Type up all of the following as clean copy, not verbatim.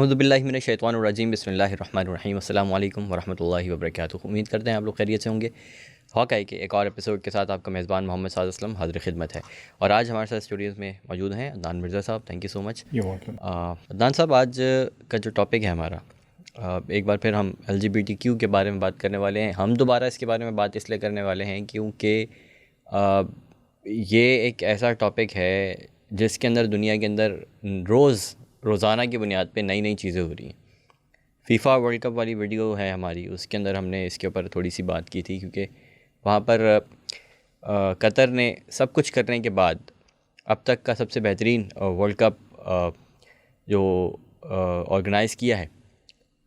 اعوذ باللہ من الشیطان الرجیم، بسم اللہ الرحمن الرحیم، السلام علیکم ورحمۃ اللہ وبرکاتہ۔ امید کرتے ہیں آپ لوگ خیریت سے ہوں گے۔ ہاکائی کے ایک اور ایپیسوڈ کے ساتھ آپ کا میزبان محمد سعد اسلم حاضر خدمت ہے، اور آج ہمارے ساتھ اسٹوڈیوز میں موجود ہیں عدنان مرزا صاحب۔ تھینک یو سو مچ۔ عدنان صاحب، آج کا جو ٹاپک ہے ہمارا، ایک بار پھر ہم LGBTQ کے بارے میں بات کرنے والے ہیں۔ ہم دوبارہ اس کے بارے میں بات اس لیے کرنے والے ہیں کیونکہ یہ ایک ایسا ٹاپک ہے جس کے اندر دنیا کے اندر روزانہ کی بنیاد پہ نئی چیزیں ہو رہی ہیں۔ فیفا ورلڈ کپ والی ویڈیو ہے ہماری، اس کے اندر ہم نے اس کے اوپر تھوڑی سی بات کی تھی، کیونکہ وہاں پر قطر نے سب کچھ کرنے کے بعد اب تک کا سب سے بہترین ورلڈ کپ جو آرگنائز کیا ہے،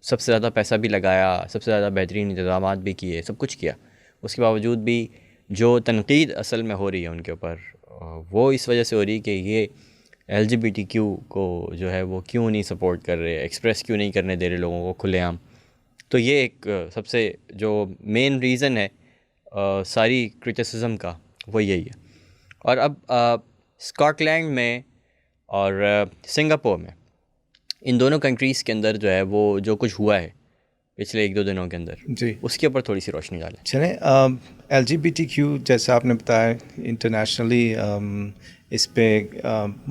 سب سے زیادہ پیسہ بھی لگایا، سب سے زیادہ بہترین انتظامات بھی کیے، سب کچھ کیا۔ اس کے باوجود بھی جو تنقید اصل میں ہو رہی ہے ان کے اوپر، وہ اس وجہ سے ہو رہی ہے کہ یہ LGBTQ کو جو ہے وہ کیوں نہیں سپورٹ کر رہے، ایکسپریس کیوں نہیں کرنے دے رہے لوگوں کو کھلے عام۔ تو یہ ایک سب سے جو مین ریزن ہے ساری کرٹیسزم کا، وہ یہی ہے۔ اور اب اسکاٹ لینڈ میں اور سنگاپور میں، ان دونوں کنٹریز کے اندر جو ہے وہ جو کچھ ہوا ہے پچھلے 1-2 دنوں کے اندر، جی اس کے اوپر تھوڑی سی روشنی ڈالیں۔ چلیں، LGBTQ جیسا آپ نے بتایا، انٹرنیشنلی اس پہ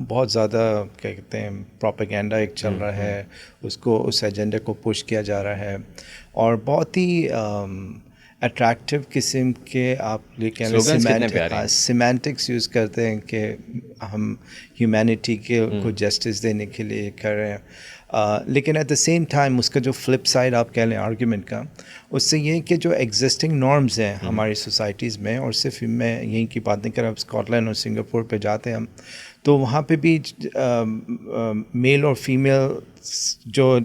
بہت زیادہ کیا کہتے ہیں پروپیگینڈا ایک چل رہا ہے، اس ایجنڈے کو پش کیا جا رہا ہے، اور بہت ہی اٹریکٹیو قسم کے آپ سیمینٹکس یوز کرتے ہیں کہ ہم ہیومینٹی کو جسٹس دینے کے لیے کر رہے ہیں، لیکن ایٹ دا سیم ٹائم اس کا جو فلپ سائڈ آپ کہہ لیں آرگیومنٹ کا، اس سے یہ کہ جو ایگزسٹنگ نارمز ہیں ہماری سوسائٹیز میں، اور صرف میں یہیں کی بات نہیں کر رہا، اسکاٹ لینڈ اور سنگاپور پہ جاتے ہیں ہم، تو وہاں پہ بھی میل اور فیمیل جو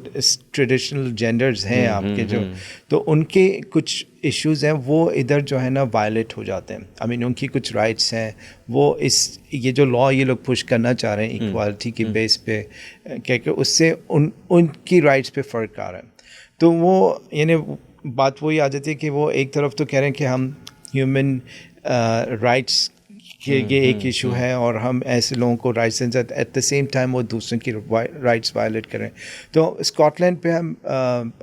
ٹریڈیشنل جینڈرز ہیں آپ کے جو، تو ان کے کچھ ایشوز ہیں وہ ادھر جو ہے نا وائلیٹ ہو جاتے ہیں۔ آئی مین ان کی کچھ رائٹس ہیں، وہ یہ جو لا یہ لوگ پش کرنا چاہ رہے ہیں ایکوالٹی کی بیس پہ، کہ اس سے ان کی رائٹس پہ فرق آ رہا ہے۔ تو وہ یعنی بات وہی آ جاتی ہے کہ وہ ایک طرف تو کہہ رہے ہیں کہ ہم ہیومن رائٹس کہ یہ ایک ایشو ہے اور ہم ایسے لوگوں کو رائٹس دیں، ایٹ دا سیم ٹائم وہ دوسروں کی رائٹس وائلیٹ کریں۔ تو اسکاٹ لینڈ پہ ہم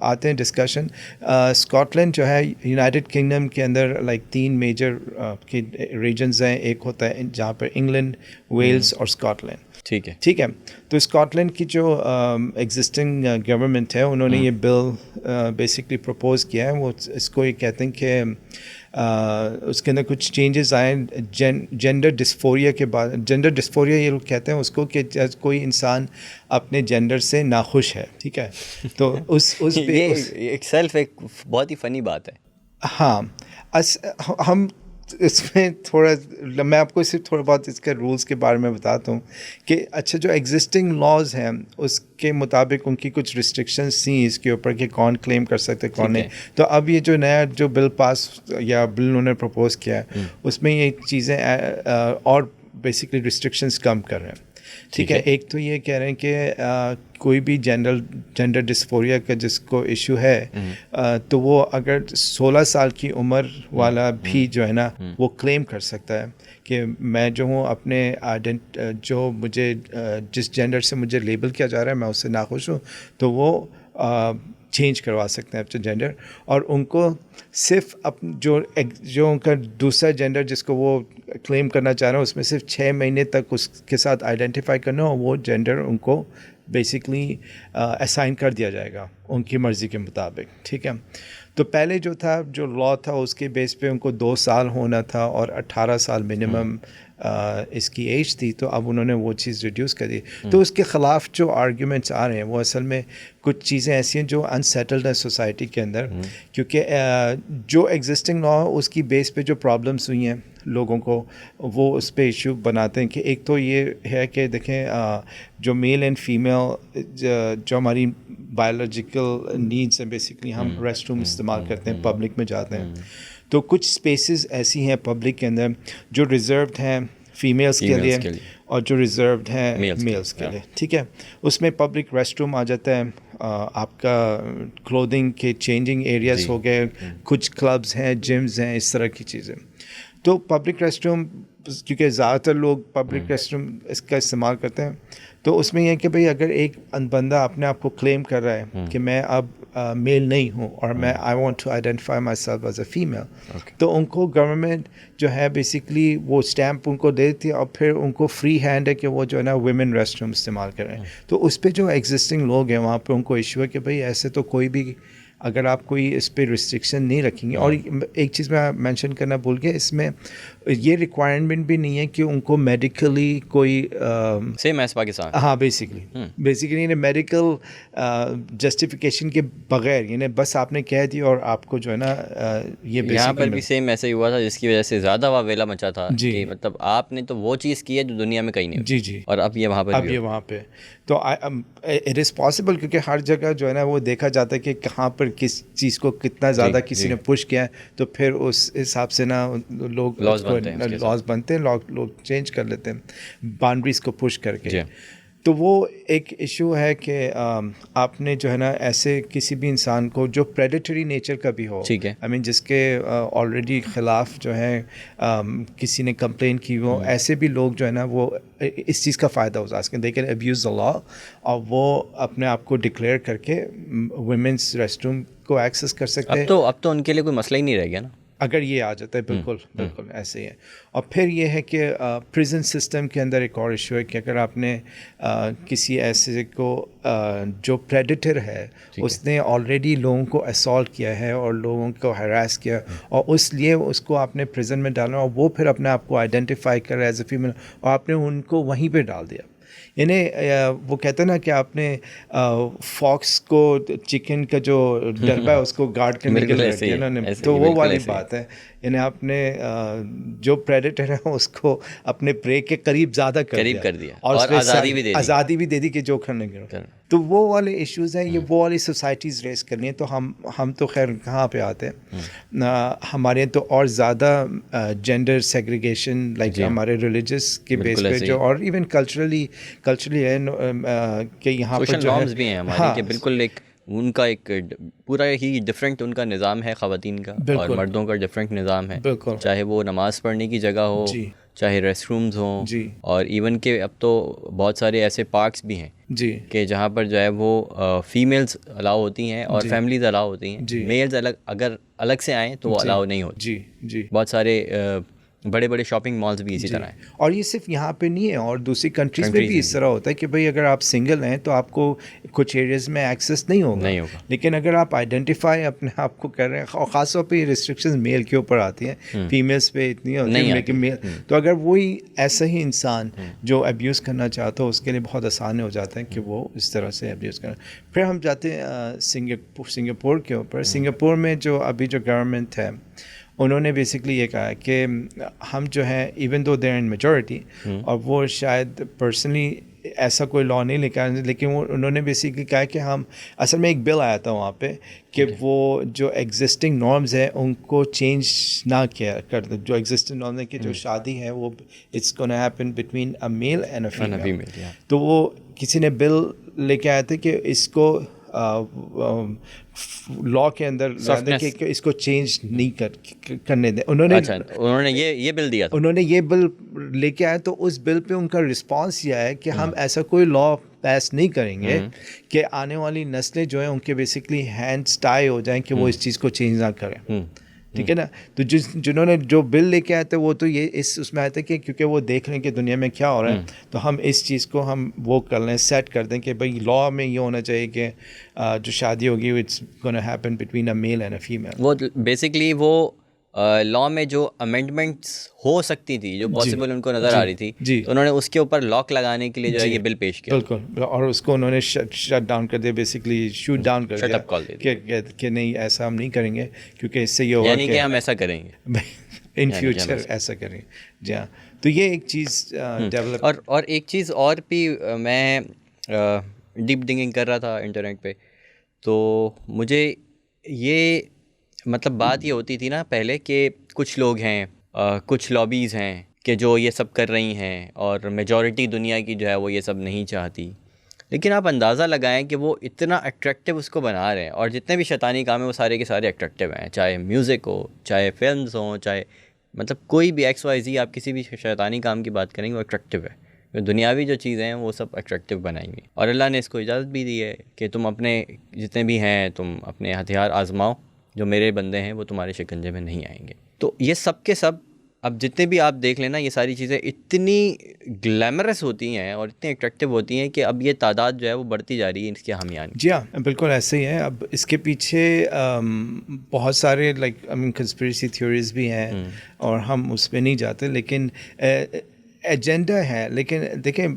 آتے ہیں ڈسکشن۔ اسکاٹ لینڈ جو ہے یونائٹڈ کنگڈم کے اندر لائک 3 میجر ریجنز ہیں، ایک ہوتا ہے جہاں پر انگلینڈ، ویلز اور اسکاٹ لینڈ، ٹھیک ہے۔ تو اسکاٹ لینڈ کی جو ایگزسٹنگ گورنمنٹ ہے، انہوں نے یہ بل بیسکلی پروپوز کیا ہے۔ وہ اس کو یہ کہتے ہیں کہ اس کے اندر کچھ چینجز آئے جینڈر ڈسفوریا کے بعد۔ جینڈر ڈسفوریا یہ لوگ کہتے ہیں اس کو کہ کوئی انسان اپنے جینڈر سے ناخوش ہے، ٹھیک ہے، تو اس ایک سیلف ایک بہت ہی فنی بات ہے۔ ہاں، ہم اس میں تھوڑا، میں آپ کو صرف تھوڑا بہت اس کے رولز کے بارے میں بتاتا ہوں کہ اچھا جو ایگزسٹنگ لاز ہیں اس کے مطابق ان کی کچھ ریسٹرکشنز تھیں اس کے اوپر کہ کون کلیم کر سکتے کون نہیں۔ تو اب یہ جو نیا جو بل پاس یا بل انہوں نے پروپوز کیا ہے، اس میں یہ چیزیں اور بیسکلی ریسٹرکشنز کم کر رہے ہیں، ٹھیک ہے۔ ایک تو یہ کہہ رہے ہیں کہ کوئی بھی جینڈر ڈسفوریا کا جس کو ایشو ہے، تو وہ اگر 16 سال کی عمر والا بھی جو ہے نا وہ کلیم کر سکتا ہے کہ میں جو ہوں اپنے جو مجھے جس جینڈر سے مجھے لیبل کیا جا رہا ہے میں اس سے ناخوش ہوں، تو وہ چینج کروا سکتے ہیں اپنا جینڈر، اور ان کو صرف جو ان کا دوسرا جینڈر جس کو وہ کلیم کرنا چاہ رہے ہیں اس میں صرف 6 مہینے تک اس کے ساتھ آئیڈینٹیفائی کرنا، اور وہ جینڈر ان کو بیسکلی اسائن کر دیا جائے گا ان کی مرضی کے مطابق، ٹھیک ہے۔ تو پہلے جو تھا جو لا تھا اس کے بیس پہ ان کو 2 سال ہونا تھا اور 18 سال منیمم اس کی ایج تھی، تو اب انہوں نے وہ چیز ریڈیوس کر دی۔ تو اس کے خلاف جو آرگیومنٹس آ رہے ہیں وہ اصل میں کچھ چیزیں ایسی ہیں جو انسیٹلڈ ہیں سوسائٹی کے اندر، کیونکہ جو ایگزسٹنگ لا اس کی بیس پہ جو پرابلمس ہوئی ہیں لوگوں کو، وہ اس پہ ایشو بناتے ہیں کہ ایک تو یہ ہے کہ دیکھیں جو میل اینڈ فیمیل جو ہماری بایولوجیکل نیڈس ہیں، بیسکلی ہم ریسٹ روم استعمال کرتے ہیں، پبلک میں جاتے ہیں، تو کچھ اسپیسیز ایسی ہیں پبلک کے اندر جو ریزروڈ ہیں فیمیلز کے لیے اور جو ریزروڈ ہیں میلز کے لیے، ٹھیک ہے۔ اس میں پبلک ریسٹ روم آ جاتا ہے، آپ کا کلودنگ کے چینجنگ ایریاز ہو گئے، کچھ کلبز ہیں، جمز ہیں، اس طرح کی چیزیں۔ تو پبلک ریسٹ روم کیونکہ زیادہ تر لوگ پبلک ریسٹ روم اس کا استعمال کرتے ہیں، تو اس میں یہ ہے کہ بھئی اگر ایک بندہ اپنے آپ کو کلیم کر رہا ہے کہ میں اب میل نہیں ہوں اور میں I want to identify myself as a female, تو ان کو گورنمنٹ جو ہے بیسکلی وہ اسٹیمپ ان کو دے دیتی ہے اور پھر ان کو فری ہینڈ ہے کہ وہ جو ہے نا ویمن ریسٹ روم استعمال کریں. تو اس پہ جو ایگزسٹنگ لوگ ہیں وہاں پہ ان کو ایشو ہے کہ بھئی ایسے تو کوئی بھی اگر آپ کوئی اس پہ ریسٹرکشن نہیں رکھیں گے. اور ایک چیز میں مینشن کرنا بھول گیا، اس میں یہ ریکوائرمنٹ بھی نہیں ہے کہ ان کو میڈیکلی کوئی سیم ایز پاکستان. ہاں بیسیکلی یعنی میڈیکل جسٹیفیکیشن کے بغیر، یعنی بس آپ نے کہہ دی اور آپ کو جو ہے نا یہ یہاں پر بھی سیم ایسا ہی ہوا تھا جس کی وجہ سے زیادہ واویلا مچا تھا کہ مطلب آپ نے تو وہ چیز کی ہے جو دنیا میں کہیں نہیں ہوتی. جی اور اب یہ وہاں پر اب یہ وہاں پہ تو اٹ از پاسبل، کیونکہ ہر جگہ جو ہے نا وہ دیکھا جاتا ہے کہ کہاں پر کس چیز کو کتنا زیادہ کسی نے پش کیا ہے، تو پھر اس حساب سے نا لوگ لاز بنتے ہیں، لوگ چینج کر لیتے ہیں باؤنڈریز کو پش کر کے. تو وہ ایک ایشو ہے کہ آپ نے جو ہے نا ایسے کسی بھی انسان کو جو پریڈیٹری نیچر کا بھی ہو، آئی مین جس کے آلریڈی خلاف جو ہے کسی نے کمپلین کی ہو، ایسے بھی لوگ جو ہے نا وہ اس چیز کا فائدہ اٹھا سکیں. دے کین ابیوز دا لا اور وہ اپنے آپ کو ڈکلیئر کر کے ویمنس ریسٹ روم کو ایکسیس کر سکتے ہیں. اب تو ان کے لیے کوئی مسئلہ ہی نہیں رہ گیا نا اگر یہ آ جاتا ہے. بالکل ایسے ہی ہے. اور پھر یہ ہے کہ پریزن سسٹم کے اندر ایک اور ایشو ہے کہ اگر آپ نے کسی ایسے کو جو پریڈیٹر ہے اس نے آلریڈی لوگوں کو اسالٹ کیا ہے اور لوگوں کو ہراس کیا اور اس لیے اس کو آپ نے پریزن میں ڈالنا اور وہ پھر اپنے آپ کو آئیڈینٹیفائی کر رہا ہے ایز اے فیمیل اور آپ نے ان کو وہیں پہ ڈال دیا. یعنی وہ کہتے ہیں نا کہ آپ نے فاکس کو چکن کا جو ڈربا ہے اس کو گارڈ کرنے کے لیے رکھ دیا نا، تو وہ والی بات ہے. یعنی آپ نے جو پریڈیٹر ہے اس کو اپنے پرے کے قریب زیادہ کر دیا اور آزادی بھی دے دی کہ جو کرنے کے. تو وہ والے ایشوز ہیں، یہ وہ والی سوسائٹیز ریز کرنی ہے. تو ہم تو خیر کہاں پہ آتے ہیں، ہمارے تو اور زیادہ جینڈر سیگریگیشن لائک ہمارے ریلیجس کے بیس پہ جو اور ایون کلچرلی ہے کہ یہاں پر جو نارمز بھی ہیں ہمارے کہ بالکل ایک ان کا ایک پورا ہی ڈفرینٹ ان کا نظام ہے خواتین کا اور مردوں کا ڈفرینٹ نظام ہے. چاہے وہ نماز پڑھنے کی جگہ ہو، چاہے ریسٹ رومز ہوں، اور ایون کہ اب تو بہت سارے ایسے پارکس بھی ہیں کہ جہاں پر جو ہے وہ فیمیلز الاؤ ہوتی ہیں اور فیملیز الاؤ ہوتی ہیں. میلز اگر الگ سے آئیں تو وہ الاؤ نہیں ہوتی. بہت سارے بڑے بڑے شاپنگ مالز بھی اسی طرح ہیں. اور یہ صرف یہاں پہ نہیں ہے، اور دوسری کنٹریز میں بھی اس طرح ہوتا ہے کہ بھئی اگر آپ سنگل ہیں تو آپ کو کچھ ایریاز میں ایکسیس نہیں ہوگا. لیکن اگر آپ آئیڈینٹیفائی اپنے آپ کو کر رہے ہیں، اور خاص طور پہ یہ ریسٹرکشنز میل کے اوپر آتی ہیں، فیمیلز پہ اتنی ہوتی ہیں لیکن میل، تو اگر وہی ایسا ہی انسان جو ابیوز کرنا چاہتا ہو اس کے لیے بہت آسان ہو جاتا ہے کہ وہ اس طرح سے ابیوز کرنا. پھر ہم جاتے ہیں سنگاپور کے اوپر. سنگاپور میں جو ابھی جو گورنمنٹ ہے انہوں نے بیسکلی یہ کہا کہ ہم جو ہیں even though there in majority, اور وہ شاید پرسنلی ایسا کوئی لا نہیں لکھا، لیکن وہ انہوں نے بیسکلی کہا کہ ہم اصل میں ایک بل آیا تھا وہاں پہ کہ وہ جو ایگزسٹنگ نارمز ہیں ان کو چینج نہ کیا کر دیں. جو ایگزسٹنگ نارمز ہیں کہ جو شادی ہے وہ it's gonna happen between a male and a female. تو وہ کسی نے بل لے کے آئے تھے کہ اس کو لا کے اندر کہ اس کو چینج نہیں کرنے دیں. انہوں نے یہ بل دیا تھا، انہوں نے یہ بل لے کے آئے. تو اس بل پہ ان کا رسپانس یہ ہے کہ ہم ایسا کوئی لا پیس نہیں کریں گے کہ آنے والی نسلیں جو ہیں ان کے بیسکلی ہینڈس ٹائی ہو جائیں کہ وہ اس چیز کو چینج نہ کریں. ٹھیک ہے نا. تو جنہوں نے جو بل لے کے آئے تھے وہ تو یہ اس میں آئے تھے کہ کیونکہ وہ دیکھ رہے ہیں کہ دنیا میں کیا ہو رہا ہے، تو ہم اس چیز کو ہم وہ کر لیں، سیٹ کر دیں کہ بھائی لا میں یہ ہونا چاہیے کہ جو شادی ہوگی it's gonna happen between a male and a female. وہ بیسکلی وہ لا میں جو امینڈمنٹس ہو سکتی تھی جو پاسبل ان کو نظر آ رہی تھی، تو انہوں نے اس کے اوپر لاک لگانے کے لیے جو ہے یہ بل پیش کیا. بالکل. اور اس کو انہوں نے شٹ ڈاؤن کر دیا، بیسکلی شوٹ ڈاؤن کر دیا کہ نہیں ایسا ہم نہیں کریں گے، کیونکہ اس سے یہ ہوگا یعنی کہ ہم ایسا کریں گے ان فیوچر ایسا کریں. جی ہاں. تو یہ ایک چیز ڈیولپ. اور ایک چیز اور بھی میں ڈیپ ڈنگنگ کر رہا تھا انٹرنیٹ پہ، تو مجھے یہ مطلب بات یہ ہوتی تھی نا پہلے کہ کچھ لوگ ہیں، کچھ لابیز ہیں کہ جو یہ سب کر رہی ہیں اور میجورٹی دنیا کی جو ہے وہ یہ سب نہیں چاہتی. لیکن آپ اندازہ لگائیں کہ وہ اتنا اٹریکٹیو اس کو بنا رہے ہیں، اور جتنے بھی شیطانی کام ہیں وہ سارے کے سارے اٹریکٹیو ہیں، چاہے میوزک ہو، چاہے فلمز ہوں، چاہے مطلب کوئی بھی ایکس وائی زی آپ کسی بھی شیطانی کام کی بات کریں گے وہ اٹریکٹیو ہے. دنیاوی جو چیزیں ہیں وہ سب اٹریکٹیو بنائیں گی، اور اللہ نے اس کو اجازت بھی دی ہے کہ تم اپنے جتنے بھی ہیں تم اپنے ہتھیار آزماؤ، جو میرے بندے ہیں وہ تمہارے شکنجے میں نہیں آئیں گے. تو یہ سب کے سب اب جتنے بھی آپ دیکھ لینا یہ ساری چیزیں اتنی گلیمرس ہوتی ہیں اور اتنی اٹریکٹیو ہوتی ہیں کہ اب یہ تعداد جو ہے وہ بڑھتی جا رہی ہے اس کے حامیان. جی ہاں بالکل ایسے ہی ہے. اب اس کے پیچھے بہت سارے کنسپریسی تھیوریز بھی ہیں اور ہم اس پہ نہیں جاتے، لیکن ایجنڈا ہے. لیکن دیکھیں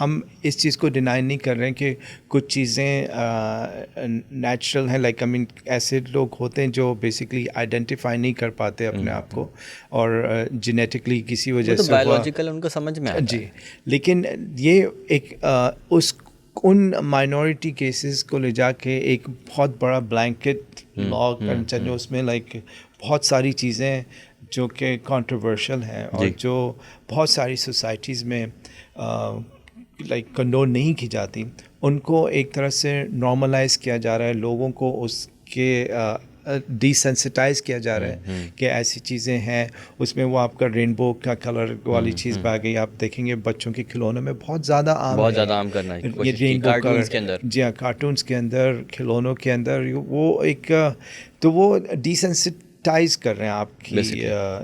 ہم اس چیز کو ڈینائی نہیں کر رہے ہیں کہ کچھ چیزیں نیچرل ہیں. ایسے لوگ ہوتے ہیں جو بیسیکلی آئیڈینٹیفائی نہیں کر پاتے اپنے آپ کو، اور جینیٹکلی کسی وجہ سے بایولوجیکل ان کو سمجھ میں آتا ہے. جی لیکن یہ ایک ان مائنورٹی کیسز کو لے جا کے ایک بہت بڑا بلینکٹ لا کرنا چاہیے. اس میں بہت ساری چیزیں جو کہ کنٹروورشل ہیں اور جو بہت ساری سوسائٹیز میں کنڈون نہیں کی جاتی، ان کو ایک طرح سے نارملائز کیا جا رہا ہے. لوگوں کو اس کے ڈیسینسٹائز کیا جا رہا ہے کہ ایسی چیزیں ہیں. اس میں وہ آپ کا رینبو کا کلر والی چیز پہ آ گئی. آپ دیکھیں گے بچوں کے کھلونوں میں بہت زیادہ عام کرنا ہے یہ رینبو کارٹونز کے اندر. جی ہاں کارٹونس کے اندر، کھلونوں کے اندر وہ ایک تو وہ ڈیسینسٹائز کر رہے ہیں آپ کی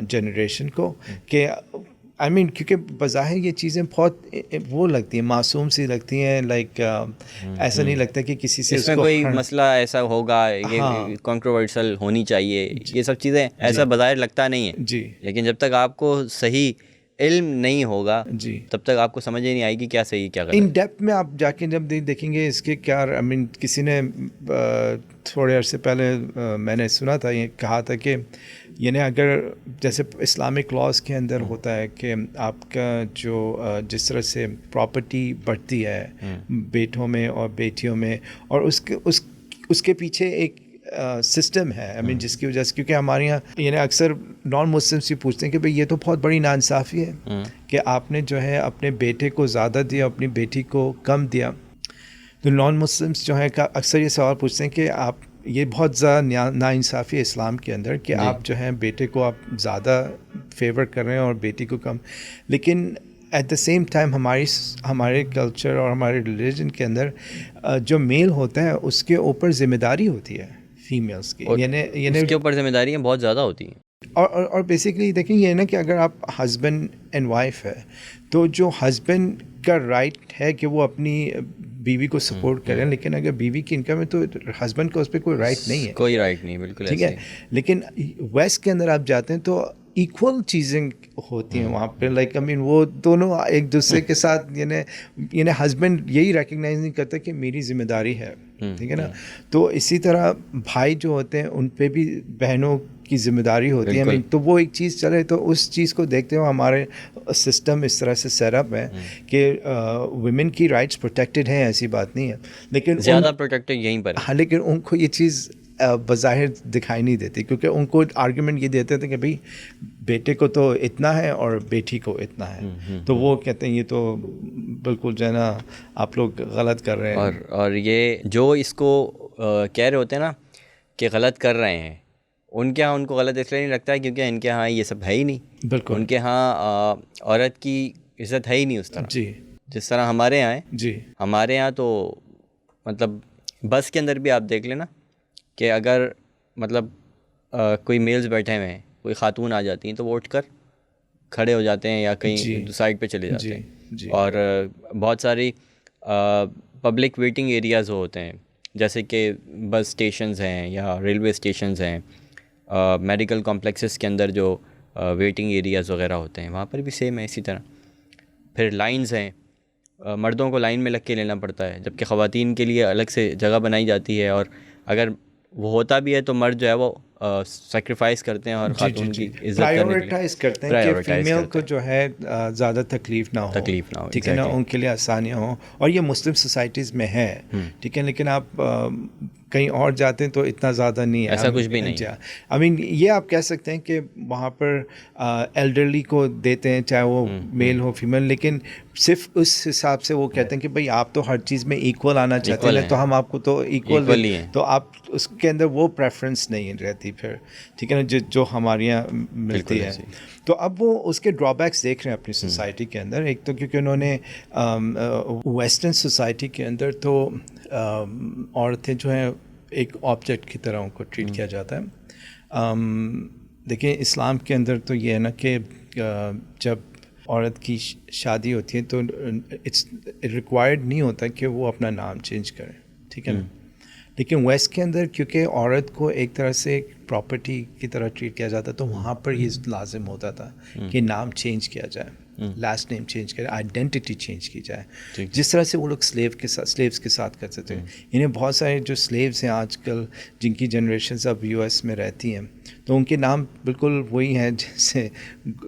جنریشن کو کہ کیونکہ بظاہر یہ چیزیں بہت وہ لگتی ہیں، معصوم سی لگتی ہیں. ایسا نہیں لگتا کہ کسی سے اس میں کوئی مسئلہ ایسا ہوگا، یہ کنٹروورشل ہونی چاہیے، یہ سب چیزیں ایسا بظاہر لگتا نہیں ہے. جی لیکن جب تک آپ کو صحیح علم نہیں ہوگا جی تب تک آپ کو سمجھ ہی نہیں آئے گی کیا صحیح کیا غلط. ان ڈیپتھ میں آپ جا کے جب دیکھیں گے اس کے کیا کسی نے تھوڑے عرصے پہلے میں نے سنا تھا، یہ کہا تھا کہ یعنی اگر جیسے اسلامک لاز کے اندر ہوتا ہے کہ آپ کا جو جس طرح سے پراپرٹی بڑھتی ہے بیٹوں میں اور بیٹیوں میں، اور اس کے پیچھے ایک سسٹم ہے جس کی وجہ سے، کیونکہ ہمارے یہاں یعنی اکثر نان مسلمس بھی پوچھتے ہیں کہ بھئی یہ تو بہت بڑی ناانصافی ہے کہ آپ نے جو ہے اپنے بیٹے کو زیادہ دیا، اپنی بیٹی کو کم دیا. تو نان مسلمس جو ہیں اکثر یہ سوال پوچھتے ہیں کہ آپ یہ بہت زیادہ ناانصافی ہے اسلام کے اندر کہ آپ جو ہیں بیٹے کو آپ زیادہ فیور کر رہے ہیں اور بیٹی کو کم. لیکن ایٹ دا سیم ٹائم ہمارے کلچر اور ہمارے ریلیجن کے اندر جو میل ہوتا ہے اس کے اوپر ذمہ داری ہوتی ہے فیمیلس کی، یعنی اس کے اوپر ذمہ داریاں بہت زیادہ ہوتی ہیں. اور بیسیکلی دیکھیں یہ نا کہ اگر آپ ہسبینڈ اینڈ وائف ہے تو جو ہسبینڈ کا رائٹ ہے کہ وہ اپنی بیوی کو سپورٹ کریں، لیکن اگر بیوی کی انکم ہے تو ہسبینڈ کو اس پہ کوئی رائٹ نہیں ہے. کوئی رائٹ نہیں، بالکل ٹھیک ہے. لیکن ویسٹ کے اندر آپ جاتے ہیں تو ایکول چیزیں ہوتی ہیں وہاں پہ. وہ دونوں ایک دوسرے کے ساتھ یعنی ہسبینڈ یہی ریکگنائز نہیں کرتا کہ میری ذمہ داری ہے. ٹھیک ہے نا. تو اسی طرح بھائی جو ہوتے ہیں ان پہ بھی بہنوں کی ذمہ داری ہوتی ہے. تو وہ ایک چیز چلے تو اس چیز کو دیکھتے ہوئے ہمارے سسٹم اس طرح سے سیٹ اپ ہے کہ ویمن کی رائٹس پروٹیکٹڈ ہیں، ایسی بات نہیں ہے، لیکن زیادہ پروٹیکٹڈ یہیں پر. ہاں لیکن ان کو یہ چیز بظاہر دکھائی نہیں دیتی، کیونکہ ان کو آرگیومنٹ یہ دیتے تھے کہ بھئی بیٹے کو تو اتنا ہے اور بیٹی کو اتنا ہے. تو وہ کہتے ہیں یہ تو بالکل جو ہے نا آپ لوگ غلط کر رہے ہیں. اور یہ جو اس کو کہہ رہے ہوتے ہیں نا کہ غلط کر رہے ہیں، ان کے ہاں ان کو غلط اس لیے نہیں لگتا ہے کیونکہ ان کے ہاں یہ سب ہے ہی نہیں. بالکل ان کے ہاں عورت کی عزت ہے ہی نہیں اس طرح. جی جس طرح ہمارے یہاں ہے. جی ہمارے یہاں تو مطلب بس کے اندر بھی آپ دیکھ لینا کہ اگر مطلب کوئی میلز بیٹھے ہوئے ہیں، کوئی خاتون آ جاتی ہیں تو وہ اٹھ کر کھڑے ہو جاتے ہیں یا کہیں سائڈ پہ چلے جاتے ہیں. اور بہت ساری پبلک ویٹنگ ایریاز ہوتے ہیں جیسے کہ بس اسٹیشنز ہیں یا ریلوے اسٹیشنز ہیں، میڈیکل کمپلیکسز کے اندر جو ویٹنگ ایریاز وغیرہ ہوتے ہیں وہاں پر بھی سیم ہے اسی طرح. پھر لائنز ہیں، مردوں کو لائن میں لگ کے لینا پڑتا ہے جبکہ خواتین کے لیے الگ سے جگہ بنائی جاتی ہے، اور اگر وہ ہوتا بھی ہے تو مرد جو ہے وہ سیکریفائز کرتے ہیں اور خاتون کی عزت پرائیورٹائز کرتے ہیں کہ فیمیل کو جو ہے زیادہ تکلیف نہ ہو. ٹھیک ہے نا، ان کے لیے آسانیاں ہوں. اور یہ مسلم سوسائٹیز میں ہے. ٹھیک ہے. لیکن آپ کہیں اور جاتے ہیں تو اتنا زیادہ نہیں ہے, ایسا کچھ بھی نہیں. آئی مین یہ آپ کہہ سکتے ہیں کہ وہاں پر ایلڈرلی کو دیتے ہیں چاہے وہ میل ہو فیمیل, لیکن صرف اس حساب سے وہ کہتے ہیں کہ بھائی آپ تو ہر چیز میں ایکول آنا چاہتے ہیں تو ہم آپ کو تو ایکول ہیں, تو آپ اس کے اندر وہ پریفرنس نہیں رہتی پھر, ٹھیک ہے نا, جو ہمارے یہاں ملتی ہے. تو اب وہ اس کے ڈرا بیکس دیکھ رہے ہیں اپنی سوسائٹی کے اندر. ایک تو کیونکہ انہوں نے ویسٹرن سوسائٹی کے اندر تو عورتیں جو ہیں ایک آبجیکٹ کی طرح ان کو ٹریٹ کیا جاتا ہے. دیکھیں اسلام کے اندر تو یہ ہے نا کہ جب عورت کی شادی ہوتی ہے تو اٹس ریکوائرڈ نہیں ہوتا کہ وہ اپنا نام چینج کرے, ٹھیک ہے نا. لیکن ویسٹ کے اندر کیونکہ عورت کو ایک طرح سے پراپرٹی کی طرح ٹریٹ کیا جاتا تو وہاں پر یہ لازم ہوتا تھا کہ نام چینج کیا جائے, لاسٹ نیم چینج کرے, آئیڈینٹی چینج کی جائے, جس طرح سے وہ لوگ سلیوز کے ساتھ کرتے تھے. انہیں بہت سارے جو سلیوز ہیں آج کل جن کی جنریشنز اب یو ایس میں رہتی ہیں تو ان کے نام بالکل وہی ہیں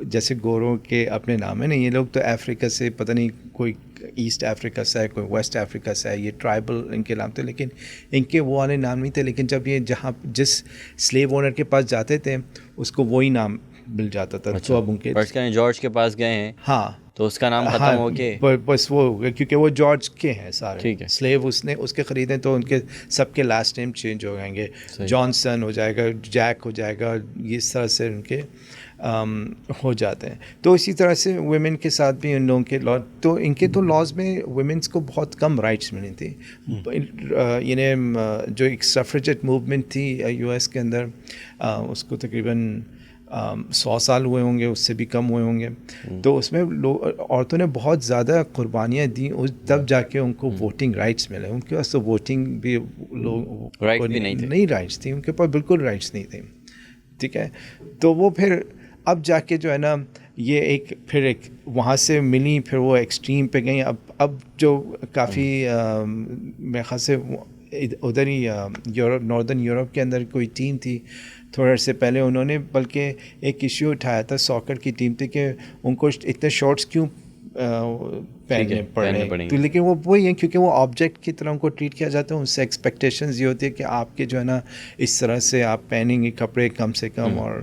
جیسے گوروں کے اپنے نام ہیں نا. یہ لوگ تو افریقہ سے پتہ نہیں کوئی ایسٹ افریقہ سے ہے, کوئی ویسٹ افریقہ سے ہے, یہ ٹرائبل ان کے نام تھے, لیکن ان کے وہ والے نام نہیں تھے. لیکن جب یہ جس سلیو اونر کے پاس جاتے تھے اس کو وہی نام مل جاتا تھا. تو اب ان کے جارج کے پاس گئے ہیں, ہاں تو اس کا نام ختم ہو کے بس وہ ہو گیا کیونکہ وہ جارج کے ہیں سارے, ٹھیک ہے, سلیو اس کے خریدیں تو ان کے سب کے لاسٹ نیم چینج ہو جائیں گے, جانسن ہو جائے گا, جیک ہو جائے گا, اس طرح سے ان کے ہو جاتے ہیں. تو اسی طرح سے ویمن کے ساتھ بھی ان لوگوں کے لا, تو ان کے تو لاز میں ویمنس کو بہت کم رائٹس ملی تھی. یعنی جو ایک سفریجٹ موومنٹ تھی یو ایس کے اندر, اس کو تقریباً 100 سال ہوئے ہوں گے, اس سے بھی کم ہوئے ہوں گے. تو اس میں عورتوں نے بہت زیادہ قربانیاں دیں, تب جا کے ان کو ووٹنگ رائٹس ملے. ان کے پاس تو ووٹنگ بھی لوگ نہیں رائٹس تھی, ان کے پاس بالکل رائٹس نہیں تھیں, ٹھیک ہے. تو وہ پھر اب جا کے جو ہے نا یہ ایک وہاں سے ملی, پھر وہ ایکسٹریم پہ گئیں. اب جو کافی میرے خیال سے ادھر ہی یورپ, ناردرن یورپ کے اندر کوئی ٹیم تھی تھوڑے عرصے پہلے, انہوں نے بلکہ ایک ایشو اٹھایا تھا, ساکر کی ٹیم تھی کہ ان کو اتنے شارٹس کیوں پہننے پڑے. تو لیکن وہ وہی ہیں کیونکہ وہ آبجیکٹ کی طرح ان کو ٹریٹ کیا جاتا ہے. ان سے ایکسپیکٹیشنز یہ ہوتی ہے کہ آپ کے جو ہے نا اس طرح سے آپ پہنیں گے کپڑے کم سے کم, اور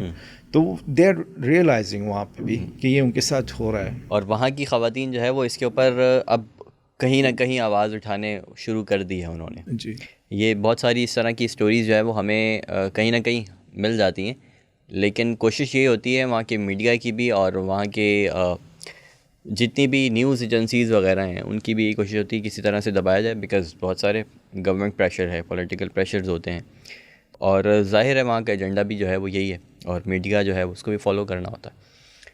تو دے آر ریئلائزنگ وہاں پہ بھی کہ یہ ان کے ساتھ ہو رہا ہے. اور وہاں کی خواتین جو ہے وہ اس کے اوپر اب کہیں نہ کہیں آواز اٹھانے شروع کر دی ہے انہوں نے. جی, یہ بہت ساری اس طرح کی اسٹوریز جو ہے وہ ہمیں کہیں نہ کہیں مل جاتی ہیں, لیکن کوشش یہ ہوتی ہے وہاں کے میڈیا کی بھی اور وہاں کے جتنی بھی نیوز ایجنسیز وغیرہ ہیں ان کی بھی یہ کوشش ہوتی ہے کسی طرح سے دبایا جائے, بیکاز بہت سارے گورنمنٹ پریشر ہے, پولیٹیکل پریشرز ہوتے ہیں, اور ظاہر ہے وہاں کا ایجنڈا بھی جو ہے وہ یہی ہے, اور میڈیا جو ہے اس کو بھی فالو کرنا ہوتا ہے.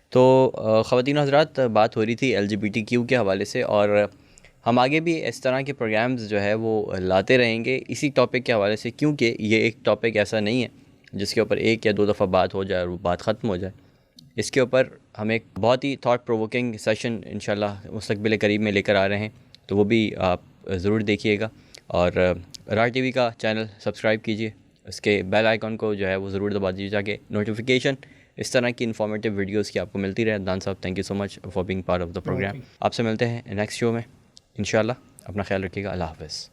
تو خواتین حضرات, بات ہو رہی تھی LGBTQ کے حوالے سے, اور ہم آگے بھی اس طرح کے پروگرامز جو ہے وہ لاتے رہیں گے اسی ٹاپک کے حوالے سے, کیونکہ یہ ایک ٹاپک ایسا نہیں ہے جس کے اوپر 1 یا 2 دفعہ بات ہو جائے اور وہ بات ختم ہو جائے. اس کے اوپر ہم ایک بہت ہی تھاٹ پرووکنگ سیشن انشاءاللہ مستقبل قریب میں لے کر آ رہے ہیں, تو وہ بھی آپ ضرور دیکھیے گا. اور راج ٹی وی کا چینل سبسکرائب کیجیے, اس کے بیل آئیکن کو جو ہے وہ ضرور دبا دیجیے تاکہ نوٹیفیکیشن اس طرح کی انفارمیٹیو ویڈیوز کی آپ کو ملتی رہے. Adnan sahab, thank you so much for being part of the program. آپ سے ملتے ہیں نیکسٹ شو میں انشاءاللہ. اپنا خیال رکھیے گا. اللہ حافظ.